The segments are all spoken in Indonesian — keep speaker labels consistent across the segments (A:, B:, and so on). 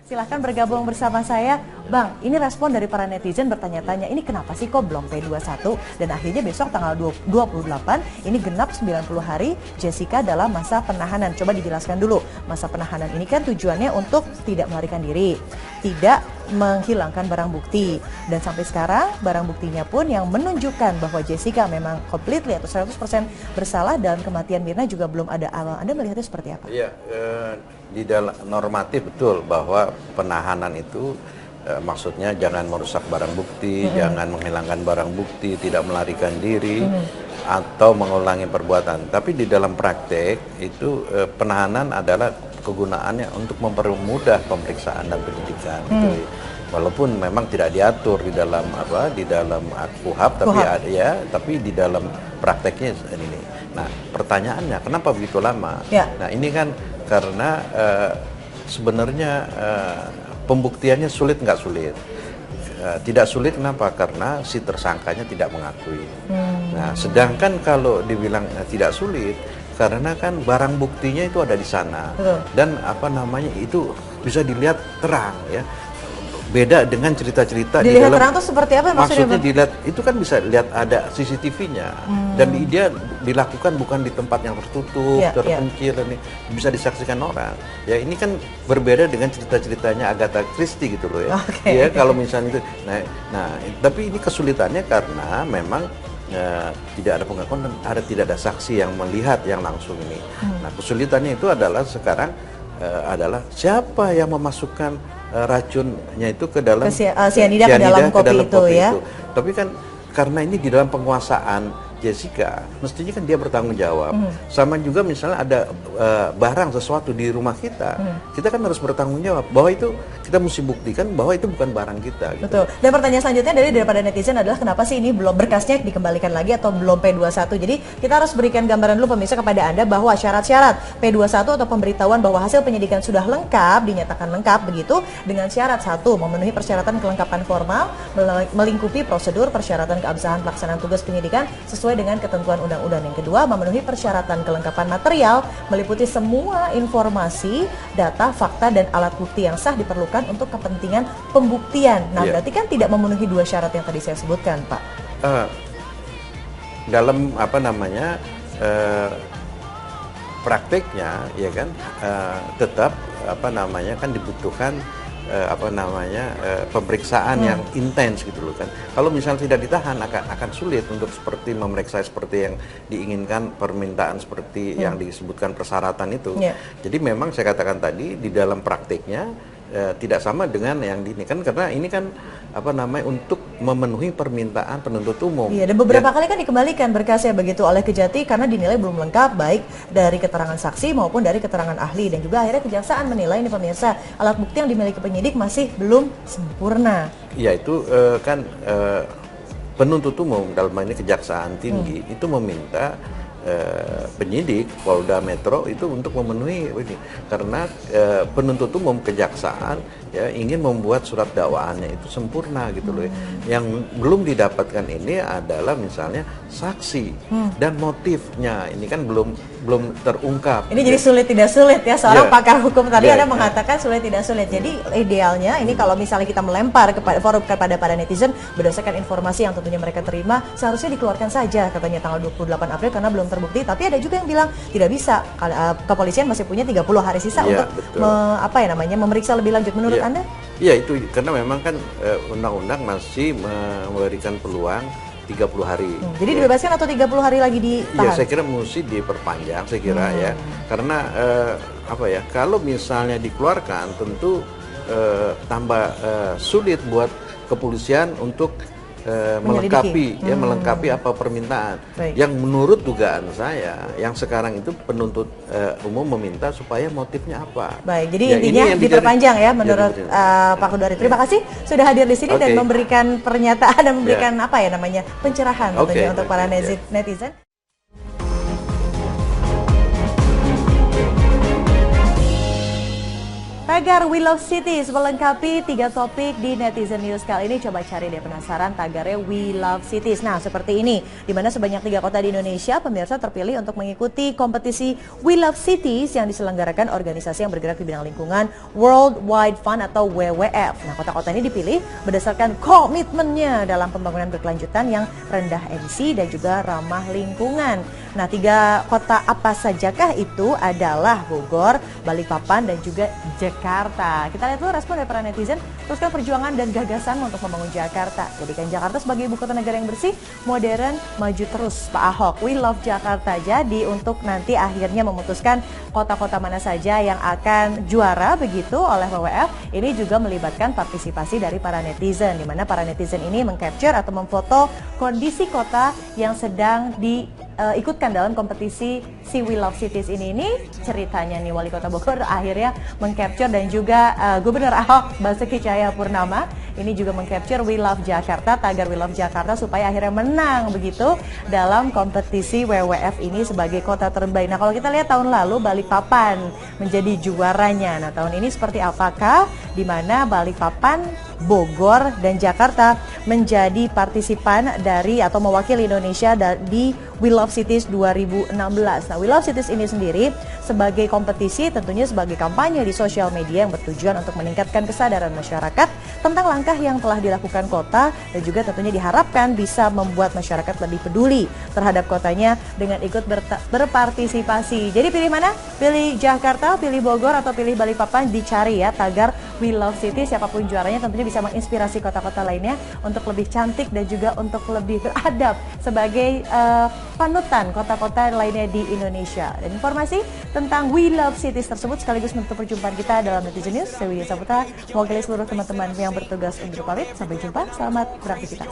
A: Silahkan bergabung bersama saya. Bang, ini respon dari para netizen bertanya-tanya, ini kenapa sih kok belum P21? Dan akhirnya besok tanggal 28, ini genap 90 hari Jessica dalam masa penahanan. Coba dijelaskan dulu, masa penahanan ini kan tujuannya untuk tidak melarikan diri, tidak menghilangkan barang bukti. Dan sampai sekarang barang buktinya pun yang menunjukkan bahwa Jessica memang completely atau 100% bersalah dalam kematian Mirna juga belum ada. Anda melihatnya seperti apa?
B: Iya, di dalam normatif betul bahwa penahanan itu maksudnya jangan merusak barang bukti, jangan menghilangkan barang bukti, tidak melarikan diri atau mengulangi perbuatan. Tapi di dalam praktek itu penahanan adalah kegunaannya untuk mempermudah pemeriksaan dan penyidikan. Gitu. Walaupun memang tidak diatur di dalam KUHP, tapi di dalam prakteknya ini. Nah, pertanyaannya kenapa begitu lama?
A: Ya.
B: Nah, ini kan karena sebenarnya pembuktiannya sulit nggak sulit. Tidak sulit kenapa? Karena si tersangkanya tidak mengakui. Nah, sedangkan kalau dibilang tidak sulit, karena kan barang buktinya itu ada di sana. Dan itu bisa dilihat terang ya. Beda dengan cerita-cerita di dalam
A: terang itu seperti apa
B: maksudnya dilihat itu kan bisa lihat ada CCTV-nya dan dia dilakukan bukan di tempat yang tertutup, terpencil, bisa disaksikan orang. Ya ini kan berbeda dengan cerita-ceritanya Agatha Christie gitu loh ya. Ya kalau misalnya itu, nah tapi ini kesulitannya karena memang tidak ada pengakuan dan tidak ada saksi yang melihat yang langsung ini. Nah kesulitannya itu adalah sekarang adalah siapa yang memasukkan racunnya itu ke dalam
A: cyanida ke dalam kopi itu.
B: Tapi kan karena ini di dalam penguasaan Jessica, mestinya kan dia bertanggung jawab. Sama juga misalnya ada barang sesuatu di rumah kita, kita kan harus bertanggung jawab bahwa itu kita mesti buktikan bahwa itu bukan barang kita. Gitu.
A: Betul. Dan pertanyaan selanjutnya daripada netizen adalah kenapa sih ini belum berkasnya dikembalikan lagi atau belum P21? Jadi kita harus berikan gambaran dulu pemirsa kepada Anda bahwa syarat-syarat P21 atau pemberitahuan bahwa hasil penyidikan sudah lengkap, dinyatakan lengkap begitu dengan syarat satu, memenuhi persyaratan kelengkapan formal, melingkupi prosedur persyaratan keabsahan pelaksanaan tugas penyidikan sesuai dengan ketentuan undang-undang. Yang kedua, memenuhi persyaratan kelengkapan material, meliputi semua informasi, data, fakta, dan alat bukti yang sah diperlukan untuk kepentingan pembuktian. Nah, berarti kan tidak memenuhi dua syarat yang tadi saya sebutkan, Pak.
B: Dalam prakteknya, ya kan, tetap kan dibutuhkan pemeriksaan yang intens gitu loh kan. Kalau misalnya tidak ditahan akan sulit untuk seperti memeriksa seperti yang diinginkan, permintaan seperti yang disebutkan persyaratan itu. Jadi memang saya katakan tadi di dalam praktiknya tidak sama dengan yang ini kan, karena ini kan untuk memenuhi permintaan penuntut umum. Iya, dan
A: beberapa kali kan dikembalikan berkasnya begitu oleh Kejati karena dinilai belum lengkap baik dari keterangan saksi maupun dari keterangan ahli, dan juga akhirnya kejaksaan menilai ini pemirsa alat bukti yang dimiliki penyidik masih belum sempurna.
B: Iya, itu penuntut umum dalam hal ini Kejaksaan Tinggi itu meminta penyidik Polda Metro itu untuk memenuhi ini karena penuntut umum kejaksaan ya ingin membuat surat dakwaannya itu sempurna gitu loh. Yang belum didapatkan ini adalah misalnya saksi dan motifnya ini kan belum terungkap.
A: Ini jadi sulit tidak sulit ya, seorang pakar hukum tadi Anda mengatakan sulit tidak sulit. Jadi idealnya ini kalau misalnya kita melempar kepada para netizen berdasarkan informasi yang tentunya mereka terima, seharusnya dikeluarkan saja katanya tanggal 28 April karena belum terbukti. Tapi ada juga yang bilang tidak bisa, kepolisian masih punya 30 hari sisa untuk memeriksa lebih lanjut. Menurut Anda?
B: Iya, itu karena memang kan undang-undang masih memberikan peluang 30 hari.
A: Jadi dibebaskan atau 30 hari lagi ditahan?
B: Ya, saya kira mesti diperpanjang, saya kira ya. Karena kalau misalnya dikeluarkan tentu tambah sulit buat kepolisian untuk melengkapi apa permintaan. Yang menurut dugaan saya, yang sekarang itu penuntut umum meminta supaya motifnya apa.
A: Baik, jadi intinya diperpanjang ya menurut Pak Kudari. Terima kasih sudah hadir di sini dan memberikan pernyataan dan memberikan pencerahan tentunya untuk para netizen. Tagar We Love Cities melengkapi 3 topik di Netizen News kali ini. Coba cari deh, penasaran tagarnya We Love Cities. Nah, seperti ini, di mana sebanyak 3 kota di Indonesia pemirsa terpilih untuk mengikuti kompetisi We Love Cities yang diselenggarakan organisasi yang bergerak di bidang lingkungan World Wide Fund atau WWF. Nah, kota-kota ini dipilih berdasarkan komitmennya dalam pembangunan berkelanjutan yang rendah emisi dan juga ramah lingkungan. Nah, 3 kota apa sajakah itu adalah Bogor, Balikpapan, dan juga Jakarta. Kita lihat dulu respon dari para netizen. Teruskan perjuangan dan gagasan untuk membangun Jakarta. Jadikan Jakarta sebagai ibu kota negara yang bersih, modern, maju terus. Pak Ahok, we love Jakarta. Jadi untuk nanti akhirnya memutuskan kota-kota mana saja yang akan juara begitu oleh WWF, ini juga melibatkan partisipasi dari para netizen, di mana para netizen ini mengcapture atau memfoto kondisi kota yang sedang diikutkan dalam kompetisi si We Love Cities ini ceritanya nih Wali Kota Bogor akhirnya mengcapture dan juga Gubernur Ahok Basuki Cahayapurnama ini juga mengcapture We Love Jakarta, tagar We Love Jakarta supaya akhirnya menang begitu dalam kompetisi WWF ini sebagai kota terbaik. Nah, kalau kita lihat tahun lalu Balikpapan menjadi juaranya. Nah, tahun ini seperti apakah, di mana Balikpapan, Bogor, dan Jakarta menjadi partisipan dari atau mewakili Indonesia di We Love Cities 2016. Nah, We Love Cities ini sendiri sebagai kompetisi tentunya sebagai kampanye di sosial media yang bertujuan untuk meningkatkan kesadaran masyarakat tentang langkah yang telah dilakukan kota dan juga tentunya diharapkan bisa membuat masyarakat lebih peduli terhadap kotanya dengan ikut berpartisipasi. Jadi pilih mana? Pilih Jakarta, pilih Bogor, atau pilih Balikpapan? Dicari ya tagar We Love Cities, siapapun juaranya tentunya bisa menginspirasi kota-kota lainnya untuk lebih cantik dan juga untuk lebih beradab sebagai panutan kota-kota lainnya di Indonesia. Dan informasi tentang We Love Cities tersebut sekaligus menutup perjumpaan kita dalam Netizen News. Saya Widya Saputra, mewakili seluruh teman-teman yang bertugas untuk pamit. Sampai jumpa, selamat beraktivitas.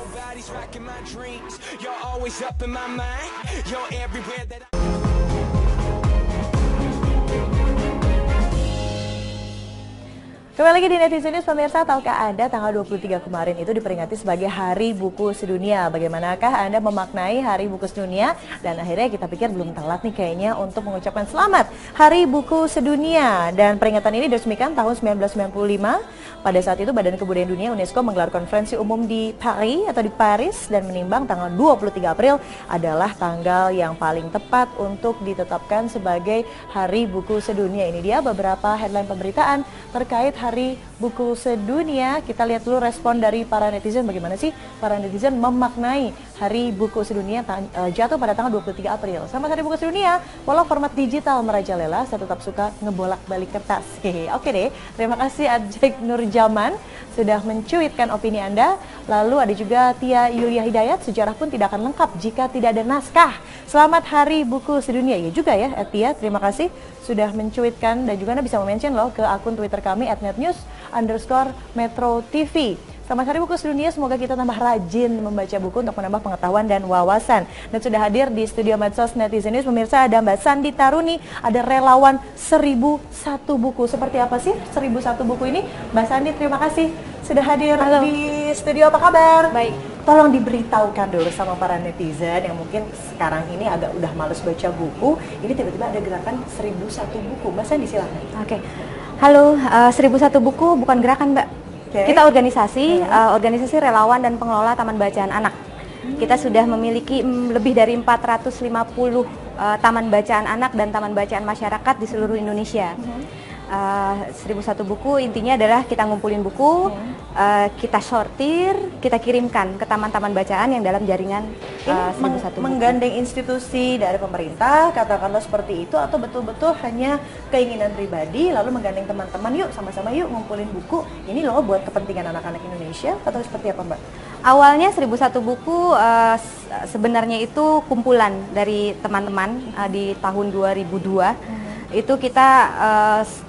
A: Kembali lagi di Netizen News, pemirsa. Tahukah Anda tanggal 23 kemarin itu diperingati sebagai Hari Buku Sedunia? Bagaimanakah Anda memaknai Hari Buku Sedunia? Dan akhirnya kita pikir belum telat nih kayaknya untuk mengucapkan selamat Hari Buku Sedunia. Dan peringatan ini diresmikan tahun 1995. Pada saat itu Badan Kebudayaan Dunia UNESCO menggelar konferensi umum di Paris atau di Paris dan menimbang tanggal 23 April adalah tanggal yang paling tepat untuk ditetapkan sebagai Hari Buku Sedunia. Ini dia beberapa headline pemberitaan terkait Hari Buku Sedunia. Kita lihat dulu respon dari para netizen. Bagaimana sih para netizen memaknai Hari Buku Sedunia jatuh pada tanggal 23 April. Selamat Hari Buku Sedunia. Walau format digital merajalela, saya tetap suka ngebolak-balik kertas. Oke deh. Terima kasih Ajek Nurjaman sudah mencuitkan opini Anda. Lalu ada juga Tia Yulia Hidayat, sejarah pun tidak akan lengkap jika tidak ada naskah. Selamat Hari Buku Sedunia. Ya juga ya Tia, terima kasih sudah mencuitkan, dan juga Anda bisa mention loh ke akun Twitter kami @netnews_metro_tv. Selamat Hari Buku Sedunia, semoga kita tambah rajin membaca buku untuk menambah pengetahuan dan wawasan. Dan sudah hadir di studio Medsos Netizen News, pemirsa, ada Mbak Sandi Taruni, ada relawan 1001 buku. Seperti apa sih 1001 buku ini? Mbak Sandi, terima kasih sudah hadir. Halo. Di studio, apa kabar?
C: Baik.
A: Tolong diberitahukan dulu sama para netizen yang mungkin sekarang ini agak udah males baca buku, ini tiba-tiba ada gerakan 1001 buku. Mbak Sandi, silakan.
C: Oke. Halo, 1001 buku bukan gerakan, Mbak.
A: Okay.
C: Kita organisasi, organisasi relawan dan pengelola Taman Bacaan Anak. Kita sudah memiliki lebih dari 450 taman bacaan anak dan taman bacaan masyarakat di seluruh Indonesia. 1001 buku intinya adalah kita ngumpulin buku, kita sortir, kita kirimkan ke taman-taman bacaan yang dalam jaringan 1001 buku.
A: Menggandeng institusi dari pemerintah, katakanlah seperti itu, atau betul-betul hanya keinginan pribadi, lalu menggandeng teman-teman, yuk sama-sama yuk ngumpulin buku, ini loh buat kepentingan anak-anak Indonesia, atau seperti apa Mbak?
C: Awalnya 1001 buku sebenarnya itu kumpulan dari teman-teman di tahun 2002. Itu kita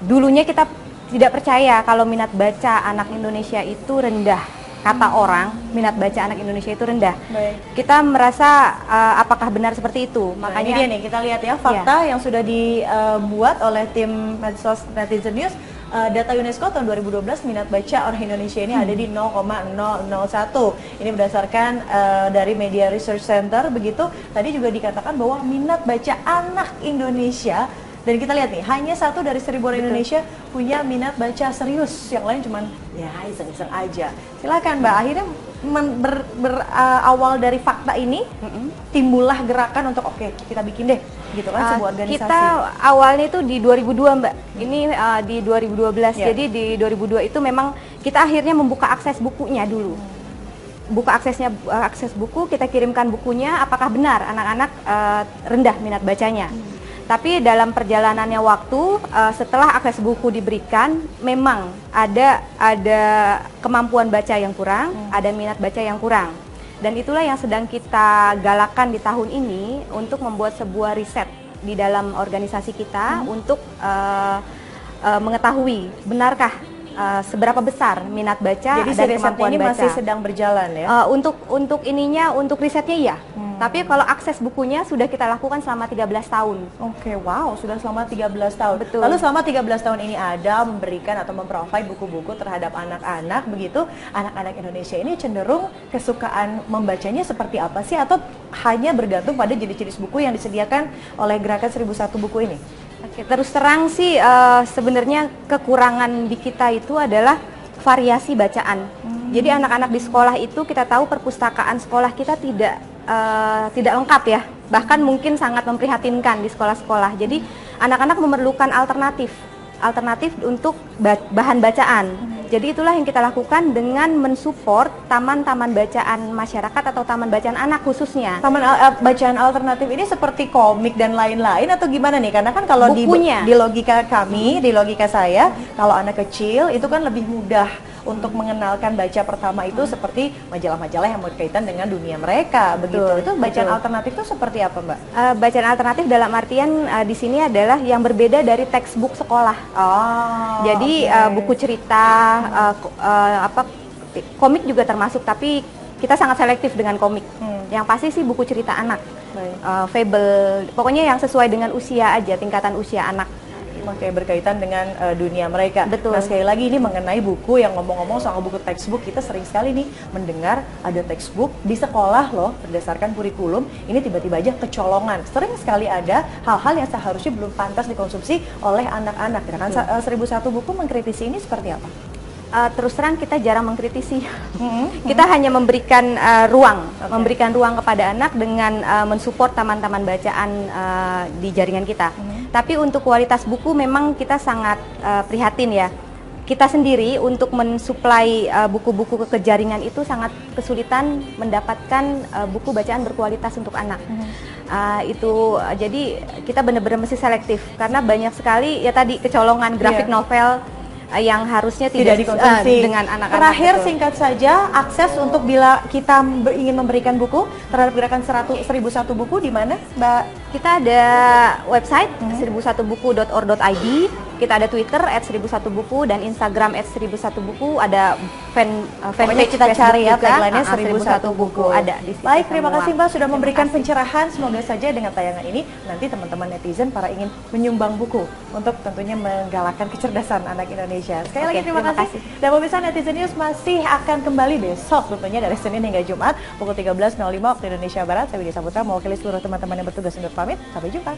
C: dulunya kita tidak percaya kalau minat baca anak Indonesia itu rendah. Kata orang, minat baca anak Indonesia itu rendah.
A: Baik.
C: Kita merasa apakah benar seperti itu?
A: Nah,
C: Makanya
A: ini dia nih, kita lihat ya fakta yang sudah dibuat oleh tim Medsos Netizen News. Data UNESCO tahun 2012 minat baca orang Indonesia ini ada di 0,001. Ini berdasarkan dari Media Research Center begitu. Tadi juga dikatakan bahwa minat baca anak Indonesia Dan kita lihat nih, hanya 1 dari 1.000 orang Indonesia punya minat baca serius, yang lain cuman ya iseng-iseng aja. Silakan Mbak, akhirnya berawal dari fakta ini, timbullah gerakan untuk oke, kita bikin deh, gitu kan, sebuah organisasi.
C: Kita awalnya itu di 2002 Mbak, ini di 2012, jadi di 2002 itu memang kita akhirnya membuka akses bukunya dulu. Buka akses buku, kita kirimkan bukunya, apakah benar anak-anak rendah minat bacanya. Tapi dalam perjalanannya waktu, setelah akses buku diberikan, memang ada kemampuan baca yang kurang, ada minat baca yang kurang. Dan itulah yang sedang kita galakan di tahun ini untuk membuat sebuah riset di dalam organisasi kita untuk mengetahui benarkah seberapa besar minat baca.
A: Jadi
C: dan kemampuan
A: ini
C: baca
A: masih sedang berjalan ya?
C: Untuk risetnya ya. Tapi kalau akses bukunya sudah kita lakukan selama 13 tahun.
A: Oke, wow, sudah selama 13 tahun.
C: Betul.
A: Lalu selama 13 tahun ini ada memberikan atau memprovide buku-buku terhadap anak-anak, begitu anak-anak Indonesia ini cenderung kesukaan membacanya seperti apa sih? Atau hanya bergantung pada jenis-jenis buku yang disediakan oleh Gerakan 1001 Buku ini?
C: Oke, terus terang sih sebenarnya kekurangan di kita itu adalah variasi bacaan. Jadi anak-anak di sekolah itu kita tahu perpustakaan sekolah kita tidak lengkap ya, bahkan mungkin sangat memprihatinkan di sekolah-sekolah. Jadi anak-anak memerlukan alternatif untuk bahan bacaan. Jadi itulah yang kita lakukan dengan mensupport taman-taman bacaan masyarakat atau taman bacaan anak khususnya.
A: Taman bacaan alternatif ini seperti komik dan lain-lain atau gimana nih? Karena kan kalau di logika kami, di logika saya, kalau anak kecil itu kan lebih mudah untuk mengenalkan baca pertama itu seperti majalah-majalah yang berkaitan dengan dunia mereka, begitu. Itu bacaan alternatif itu seperti apa, Mbak?
C: Bacaan alternatif dalam artian di sini adalah yang berbeda dari textbook sekolah. Jadi buku cerita, komik juga termasuk, tapi kita sangat selektif dengan komik. Yang pasti sih buku cerita anak, fable, pokoknya yang sesuai dengan usia aja, tingkatan usia anak.
A: Oke, berkaitan dengan dunia mereka.
C: Betul.
A: Nah, sekali lagi ini mengenai buku, yang ngomong-ngomong soal buku textbook, kita sering sekali nih mendengar ada textbook di sekolah loh, berdasarkan kurikulum, ini tiba-tiba aja kecolongan. Sering sekali ada hal-hal yang seharusnya belum pantas dikonsumsi oleh anak-anak. Gerakan 1001 Buku mengkritisi ini seperti apa?
C: Terus terang kita jarang mengkritisi. Kita hanya memberikan ruang, memberikan ruang kepada anak dengan mensupport taman-taman bacaan di jaringan kita. Tapi untuk kualitas buku memang kita sangat prihatin ya. Kita sendiri untuk mensuplai buku-buku ke jaringan itu sangat kesulitan mendapatkan buku bacaan berkualitas untuk anak. Jadi kita benar-benar mesti selektif karena banyak sekali ya tadi kecolongan grafik novel yang harusnya tidak dikonsumsi dengan anak-anak.
A: Terakhir singkat saja, akses untuk bila kita ingin memberikan buku terhadap Gerakan 1001 Buku di mana, Mbak?
C: Kita ada website 1001buku.org.id, kita ada Twitter @1001buku dan Instagram @1001buku, ada fanpage
A: kita cari ya
C: tagline-nya
A: 1001 Buku.
C: Ada di situ.
A: Baik, terima kasih Mbak sudah memberikan pencerahan. Semoga saja dengan tayangan ini nanti teman-teman netizen para ingin menyumbang buku untuk tentunya menggalakkan kecerdasan anak Indonesia. Sekali lagi terima kasih. Dan pemirsa, Netizen News masih akan kembali besok tentunya dari Senin hingga Jumat pukul 13.05 waktu Indonesia Barat. Saya Widya Saputra mewakili seluruh teman-teman yang bertugas untuk pamit. Sampai jumpa.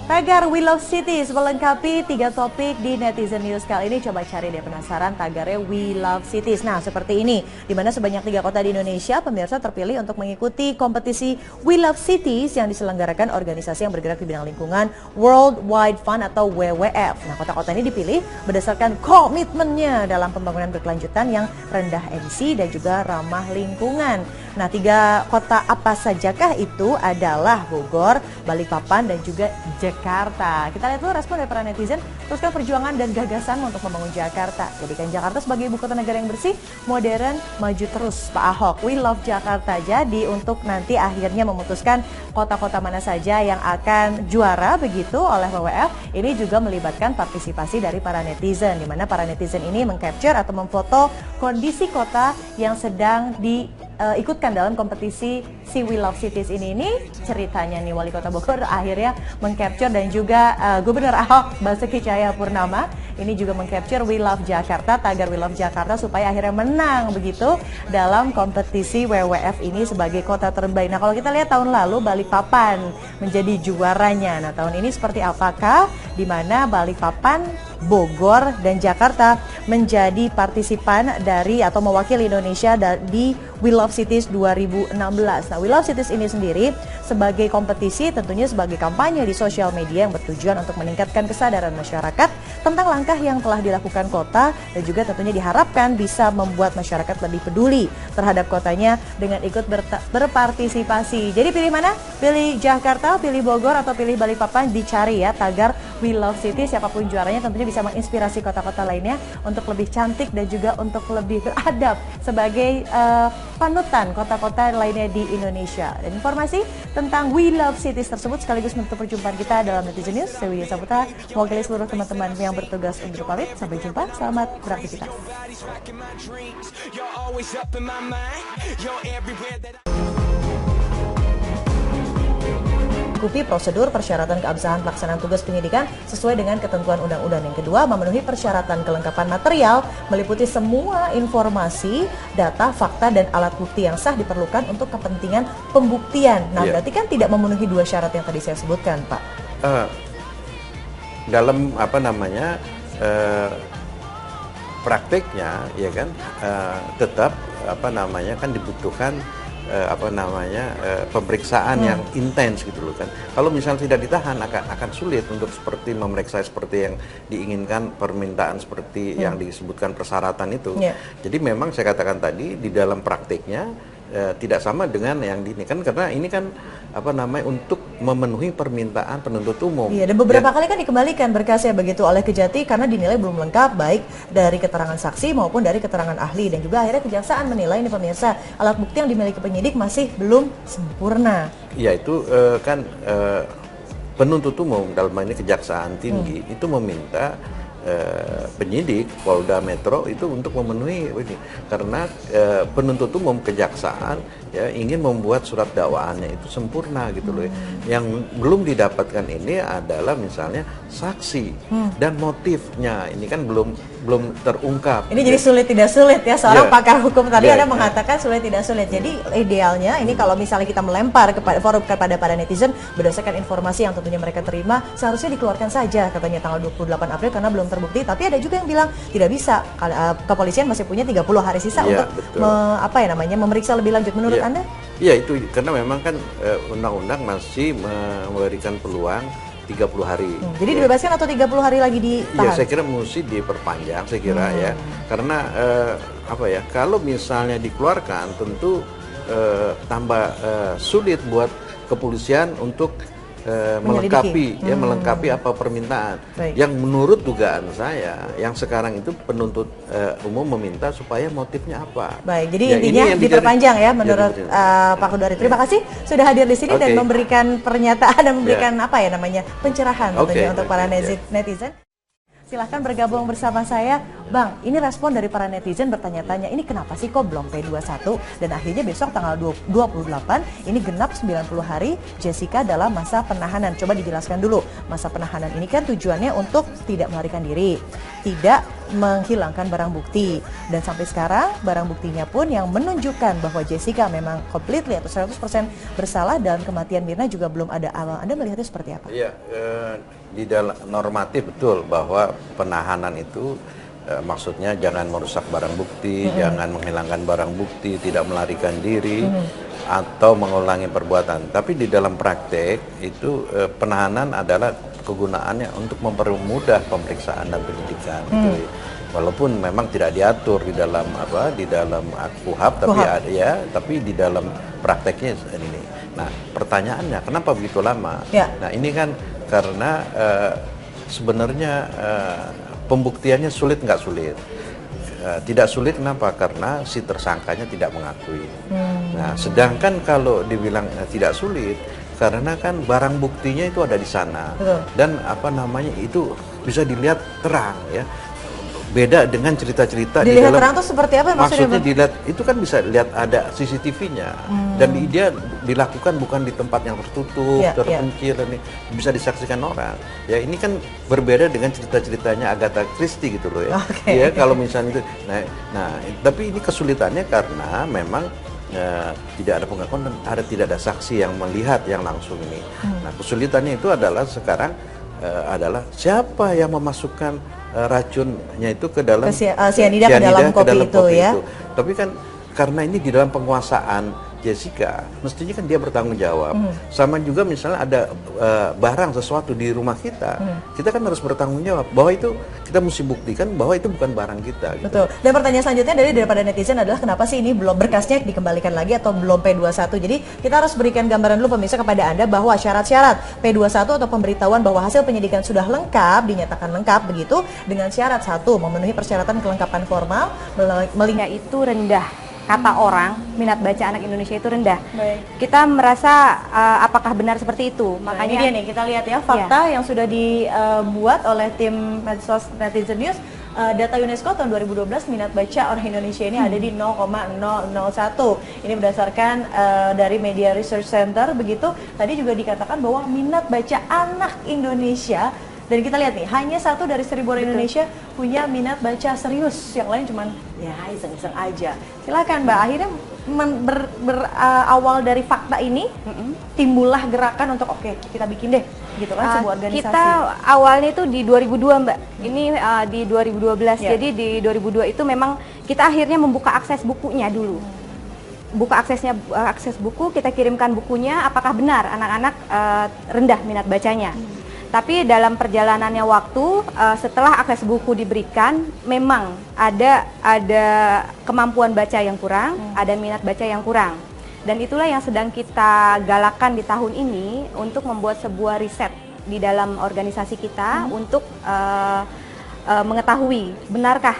A: Tagar We Love Cities melengkapi 3 topik di Netizen News kali ini. Coba cari deh, penasaran tagarnya We Love Cities. Nah, seperti ini, di mana sebanyak 3 kota di Indonesia pemirsa terpilih untuk mengikuti kompetisi We Love Cities yang diselenggarakan organisasi yang bergerak di bidang lingkungan World Wide Fund atau WWF. Nah, kota-kota ini dipilih berdasarkan komitmennya dalam pembangunan berkelanjutan yang rendah emisi dan juga ramah lingkungan. Nah, 3 kota apa sajakah itu adalah Bogor, Balikpapan, dan juga Jakarta. Kita lihat dulu respon dari para netizen. Teruskan perjuangan dan gagasan untuk membangun Jakarta. Jadikan Jakarta sebagai ibu kota negara yang bersih, modern, maju terus. Pak Ahok, we love Jakarta. Jadi untuk nanti akhirnya memutuskan kota-kota mana saja yang akan juara begitu oleh WWF, ini juga melibatkan partisipasi dari para netizen, di mana para netizen ini mengcapture atau memfoto kondisi kota yang sedang diikutkan dalam kompetisi si We Love Cities ini. Ceritanya nih, Wali Kota Bogor akhirnya mengcapture dan juga Gubernur Ahok Basuki Cahayapurnama ini juga mengcapture We Love Jakarta, tagar We Love Jakarta supaya akhirnya menang begitu dalam kompetisi WWF ini sebagai kota terbaik. Nah, kalau kita lihat tahun lalu Balikpapan menjadi juaranya. Nah, tahun ini seperti apakah? Di mana Balikpapan, Bogor, dan Jakarta menjadi partisipan dari atau mewakili Indonesia di We Love Cities 2016. Nah, We Love Cities ini sendiri sebagai kompetisi tentunya sebagai kampanye di sosial media yang bertujuan untuk meningkatkan kesadaran masyarakat tentang langkah yang telah dilakukan kota dan juga tentunya diharapkan bisa membuat masyarakat lebih peduli terhadap kotanya dengan ikut berpartisipasi. Jadi pilih mana? Pilih Jakarta, pilih Bogor, atau pilih Balikpapan, dicari ya tagar We Love Cities. Siapapun juaranya tentunya bisa menginspirasi kota-kota lainnya untuk lebih cantik dan juga untuk lebih beradab sebagai panutan kota-kota lainnya di Indonesia. Dan informasi tentang We Love Cities tersebut sekaligus menutup perjumpaan kita dalam Netizen News. Saya Widya Saputra, mewakili seluruh teman-teman yang bertugas untuk pamit. Sampai jumpa, selamat beraktivitas. Mengikuti prosedur persyaratan keabsahan pelaksanaan tugas penyidikan sesuai dengan ketentuan undang-undang. Yang kedua, memenuhi persyaratan kelengkapan material meliputi semua informasi, data, fakta, dan alat bukti yang sah diperlukan untuk kepentingan pembuktian. Nah, berarti kan tidak memenuhi dua syarat yang tadi saya sebutkan, Pak.
B: Dalam prakteknya, ya kan, tetap kan dibutuhkan pemeriksaan yang intens gitu loh kan. Kalau misalnya tidak ditahan akan sulit untuk seperti memeriksa seperti yang diinginkan, permintaan seperti yang disebutkan persyaratan itu. Jadi memang saya katakan tadi di dalam praktiknya tidak sama dengan yang ini kan, karena ini kan untuk memenuhi permintaan penuntut umum. Iya, dan beberapa kali kan dikembalikan berkasnya begitu oleh Kejati karena dinilai belum lengkap baik dari keterangan saksi maupun dari keterangan ahli, dan juga akhirnya kejaksaan menilai ini pemirsa alat bukti yang dimiliki penyidik masih belum sempurna. Iya, itu penuntut umum dalam hal ini Kejaksaan Tinggi itu meminta penyidik Polda Metro itu untuk memenuhi ini karena penuntut umum kejaksaan ya ingin membuat surat dakwaannya itu sempurna gitu loh. Yang belum didapatkan ini adalah misalnya saksi dan motifnya ini kan belum terungkap. Ini jadi sulit tidak sulit ya, seorang pakar hukum tadi Anda mengatakan sulit tidak sulit. Jadi idealnya ini kalau misalnya kita melempar kepada para netizen berdasarkan informasi yang tentunya mereka terima, seharusnya dikeluarkan saja katanya tanggal 28 April karena belum terbukti. Tapi ada juga yang bilang tidak bisa, kepolisian masih punya 30 hari sisa untuk memeriksa lebih lanjut. Menurut Anda? Iya, itu karena memang kan undang-undang masih memberikan peluang 30 hari. Jadi dibebaskan atau 30 hari lagi ditahan? Ya, saya kira mesti diperpanjang, saya kira ya. Karena kalau misalnya dikeluarkan tentu tambah sulit buat kepolisian untuk melengkapi apa permintaan. Yang menurut dugaan saya, yang sekarang itu penuntut umum meminta supaya motifnya apa. Baik, jadi intinya diperpanjang ya menurut Pak Kudari. Terima kasih sudah hadir di sini dan memberikan pernyataan dan memberikan pencerahan tentunya untuk para netizen. Silahkan bergabung bersama saya. Bang, ini respon dari para netizen bertanya-tanya, ini kenapa sih kok belum P21? Dan akhirnya besok tanggal 28, ini genap 90 hari Jessica dalam masa penahanan. Coba dijelaskan dulu, masa penahanan ini kan tujuannya untuk tidak melarikan diri, tidak menghilangkan barang bukti. Dan sampai sekarang barang buktinya pun yang menunjukkan bahwa Jessica memang completely atau 100% bersalah dalam kematian Mirna juga belum ada. Anda melihatnya seperti apa? Iya, di dalam normatif betul bahwa penahanan itu maksudnya jangan merusak barang bukti, jangan menghilangkan barang bukti, tidak melarikan diri atau mengulangi perbuatan. Tapi di dalam praktek itu penahanan adalah kegunaannya untuk mempermudah pemeriksaan dan penyidikan. Gitu. Walaupun memang tidak diatur di dalam KUHP, tapi di dalam prakteknya ini. Nah, pertanyaannya kenapa begitu lama? Nah, ini kan karena sebenarnya pembuktiannya sulit nggak sulit. Tidak sulit kenapa? Karena si tersangkanya tidak mengakui. Nah, sedangkan kalau dibilang tidak sulit, karena kan barang buktinya itu ada di sana. Dan itu bisa dilihat terang ya. beda dengan cerita-cerita di
A: Dilihat
B: dalam.
A: terang tuh seperti apa maksudnya,
B: Maksudnya
A: Bang?
B: dilihat itu kan bisa lihat ada CCTV-nya dan dia dilakukan bukan di tempat yang tertutup,
A: Iya,
B: terpencil, dan bisa disaksikan orang. Ya ini kan berbeda dengan cerita-ceritanya Agatha Christie gitu loh ya.
A: Oke.
B: Ya kalau misalnya itu, nah tapi ini kesulitannya karena memang tidak ada pengakuan dan tidak ada saksi yang melihat yang langsung ini. Nah kesulitannya itu adalah sekarang adalah siapa yang memasukkan racunnya itu ke dalam
A: cyanida ke dalam kopi itu ya.
B: Tapi kan karena ini di dalam penguasaan Jessica, mestinya kan dia bertanggung jawab. Sama juga misalnya ada barang sesuatu di rumah kita, kita kan harus bertanggung jawab bahwa itu kita mesti buktikan bahwa itu bukan barang kita. Gitu.
A: Betul. Dan pertanyaan selanjutnya daripada netizen adalah kenapa sih ini belum berkasnya dikembalikan lagi atau belum P21. Jadi kita harus berikan gambaran dulu pemirsa kepada Anda bahwa syarat-syarat P21 atau pemberitahuan bahwa hasil penyidikan sudah lengkap, dinyatakan lengkap begitu dengan syarat satu, memenuhi persyaratan kelengkapan formal,
C: Itu rendah. Kata orang, minat baca anak Indonesia itu rendah.
A: Baik.
C: Kita merasa apakah benar seperti itu?
A: Makanya
C: Makanya
A: ini dia nih, kita lihat ya fakta yang sudah dibuat oleh tim Medsos Netizen News. Data UNESCO tahun 2012 minat baca orang Indonesia ini ada di 0,001. Ini berdasarkan dari Media Research Center begitu. Tadi juga dikatakan bahwa minat baca anak Indonesia, dan kita lihat nih, hanya 1 dari 1.000 orang Indonesia punya minat baca serius, yang lain cuman ya iseng-iseng aja. Silakan Mbak, akhirnya berawal dari fakta ini, timbullah gerakan untuk oke, kita bikin deh, gitu kan, sebuah organisasi.
C: Kita awalnya itu di 2002 Mbak, ini di 2012, jadi di 2002 itu memang kita akhirnya membuka akses bukunya dulu. Buka akses buku, kita kirimkan bukunya, apakah benar anak-anak rendah minat bacanya. Tapi dalam perjalanannya waktu, setelah akses buku diberikan, memang ada kemampuan baca yang kurang, ada minat baca yang kurang. Dan itulah yang sedang kita galakan di tahun ini untuk membuat sebuah riset di dalam organisasi kita untuk mengetahui benarkah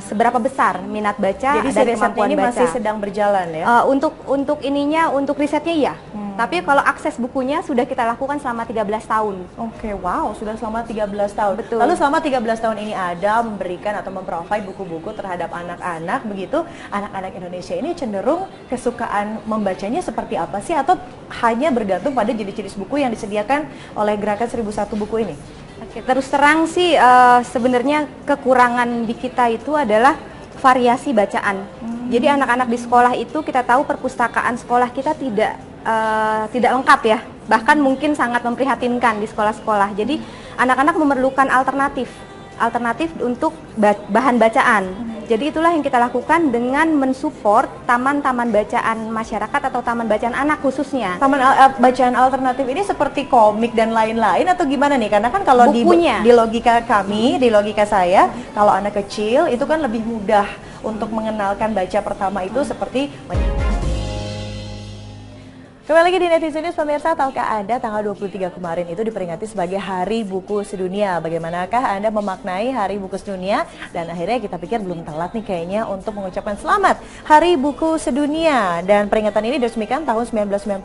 C: seberapa besar minat baca
A: jadi
C: dan
A: risetnya
C: kemampuan
A: ini
C: baca.
A: masih sedang berjalan ya?
C: Untuk risetnya iya. Tapi kalau akses bukunya sudah kita lakukan selama 13 tahun.
A: Oke, wow, sudah selama 13 tahun.
C: Betul.
A: Lalu selama 13 tahun ini ada memberikan atau memprovide buku-buku terhadap anak-anak begitu. Anak-anak Indonesia ini cenderung kesukaan membacanya seperti apa sih? Atau hanya bergantung pada jenis-jenis buku yang disediakan oleh gerakan 1001 buku ini?
C: Oke, terus terang sih sebenarnya kekurangan di kita itu adalah variasi bacaan. Jadi anak-anak di sekolah itu kita tahu perpustakaan sekolah kita tidak lengkap ya, bahkan mungkin sangat memprihatinkan di sekolah-sekolah. Jadi anak-anak memerlukan alternatif untuk bahan bacaan. Jadi itulah yang kita lakukan dengan mensupport taman-taman bacaan masyarakat atau taman bacaan anak khususnya.
A: Taman bacaan alternatif ini seperti komik dan lain-lain atau gimana nih? Karena kan kalau di logika kami, di logika saya, kalau anak kecil itu kan lebih mudah untuk mengenalkan baca pertama itu seperti Kembali lagi di Netizen News, pemirsa, tahukah Anda tanggal 23 kemarin itu diperingati sebagai Hari Buku Sedunia. Bagaimanakah Anda memaknai Hari Buku Sedunia? Dan akhirnya kita pikir belum telat nih kayaknya untuk mengucapkan selamat Hari Buku Sedunia. Dan peringatan ini diresmikan tahun 1995.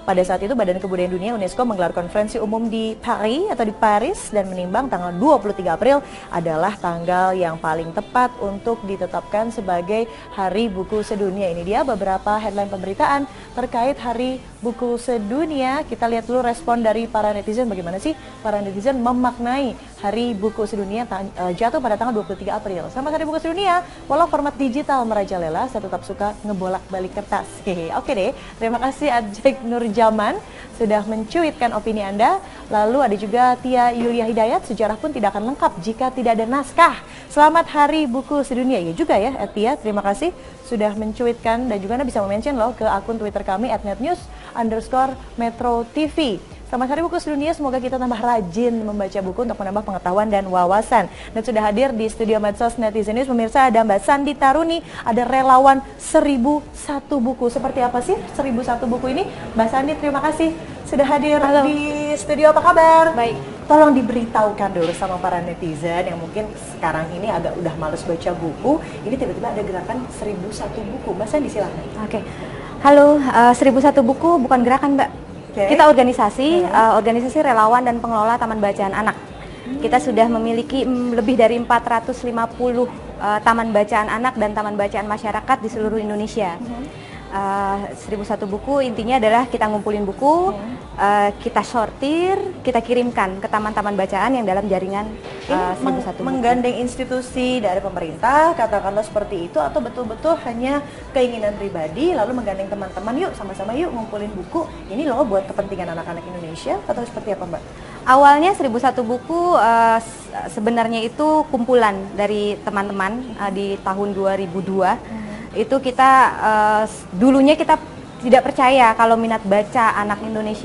A: Pada saat itu Badan Kebudayaan Dunia UNESCO menggelar konferensi umum di Paris dan menimbang tanggal 23 April adalah tanggal yang paling tepat untuk ditetapkan sebagai Hari Buku Sedunia. Ini dia beberapa headline pemberitaan terkait Hari Buku Sedunia. Kita lihat dulu respon dari para netizen, bagaimana sih para netizen memaknai Hari Buku Sedunia jatuh pada tanggal 23 April. Selamat Hari Buku Sedunia, walau format digital merajalela, saya tetap suka ngebolak-balik kertas. Oke deh, terima kasih Ajek Nurjaman sudah mencuitkan opini Anda. Lalu ada juga Tia Yulia Hidayat, sejarah pun tidak akan lengkap jika tidak ada naskah. Selamat Hari Buku Sedunia. Ya juga ya Tia, terima kasih sudah mencuitkan, dan juga Anda bisa mention loh ke akun Twitter kami @netnews_metro_tv. Selamat Hari Buku Sedunia, semoga kita tambah rajin membaca buku untuk menambah pengetahuan dan wawasan. Dan sudah hadir di studio Medsos Netizen News, pemirsa, ada Mbak Sandi Taruni, ada relawan 1001 buku. Seperti apa sih 1001 buku ini? Mbak Sandi, terima kasih sudah hadir di studio. Apa kabar?
C: Baik.
A: Tolong diberitahukan dulu sama para netizen yang mungkin sekarang ini agak udah males baca buku, ini tiba-tiba ada gerakan 1001 buku. Mbak Sandi, silakan.
C: Oke. Halo, 1001 buku bukan gerakan, Mbak. Kita organisasi relawan dan pengelola taman bacaan anak. Kita sudah memiliki lebih dari 450 taman bacaan anak dan taman bacaan masyarakat di seluruh Indonesia. 1001 buku intinya adalah kita ngumpulin buku, kita sortir, kita kirimkan ke taman-taman bacaan yang dalam jaringan 1001 buku.
A: Menggandeng institusi dari pemerintah, katakanlah seperti itu, atau betul-betul hanya keinginan pribadi, lalu menggandeng teman-teman, yuk sama-sama yuk ngumpulin buku, ini loh buat kepentingan anak-anak Indonesia, atau seperti apa Mbak?
C: Awalnya 1001 buku sebenarnya itu kumpulan dari teman-teman di tahun 2002. Itu kita dulunya kita tidak percaya kalau minat baca anak Indonesia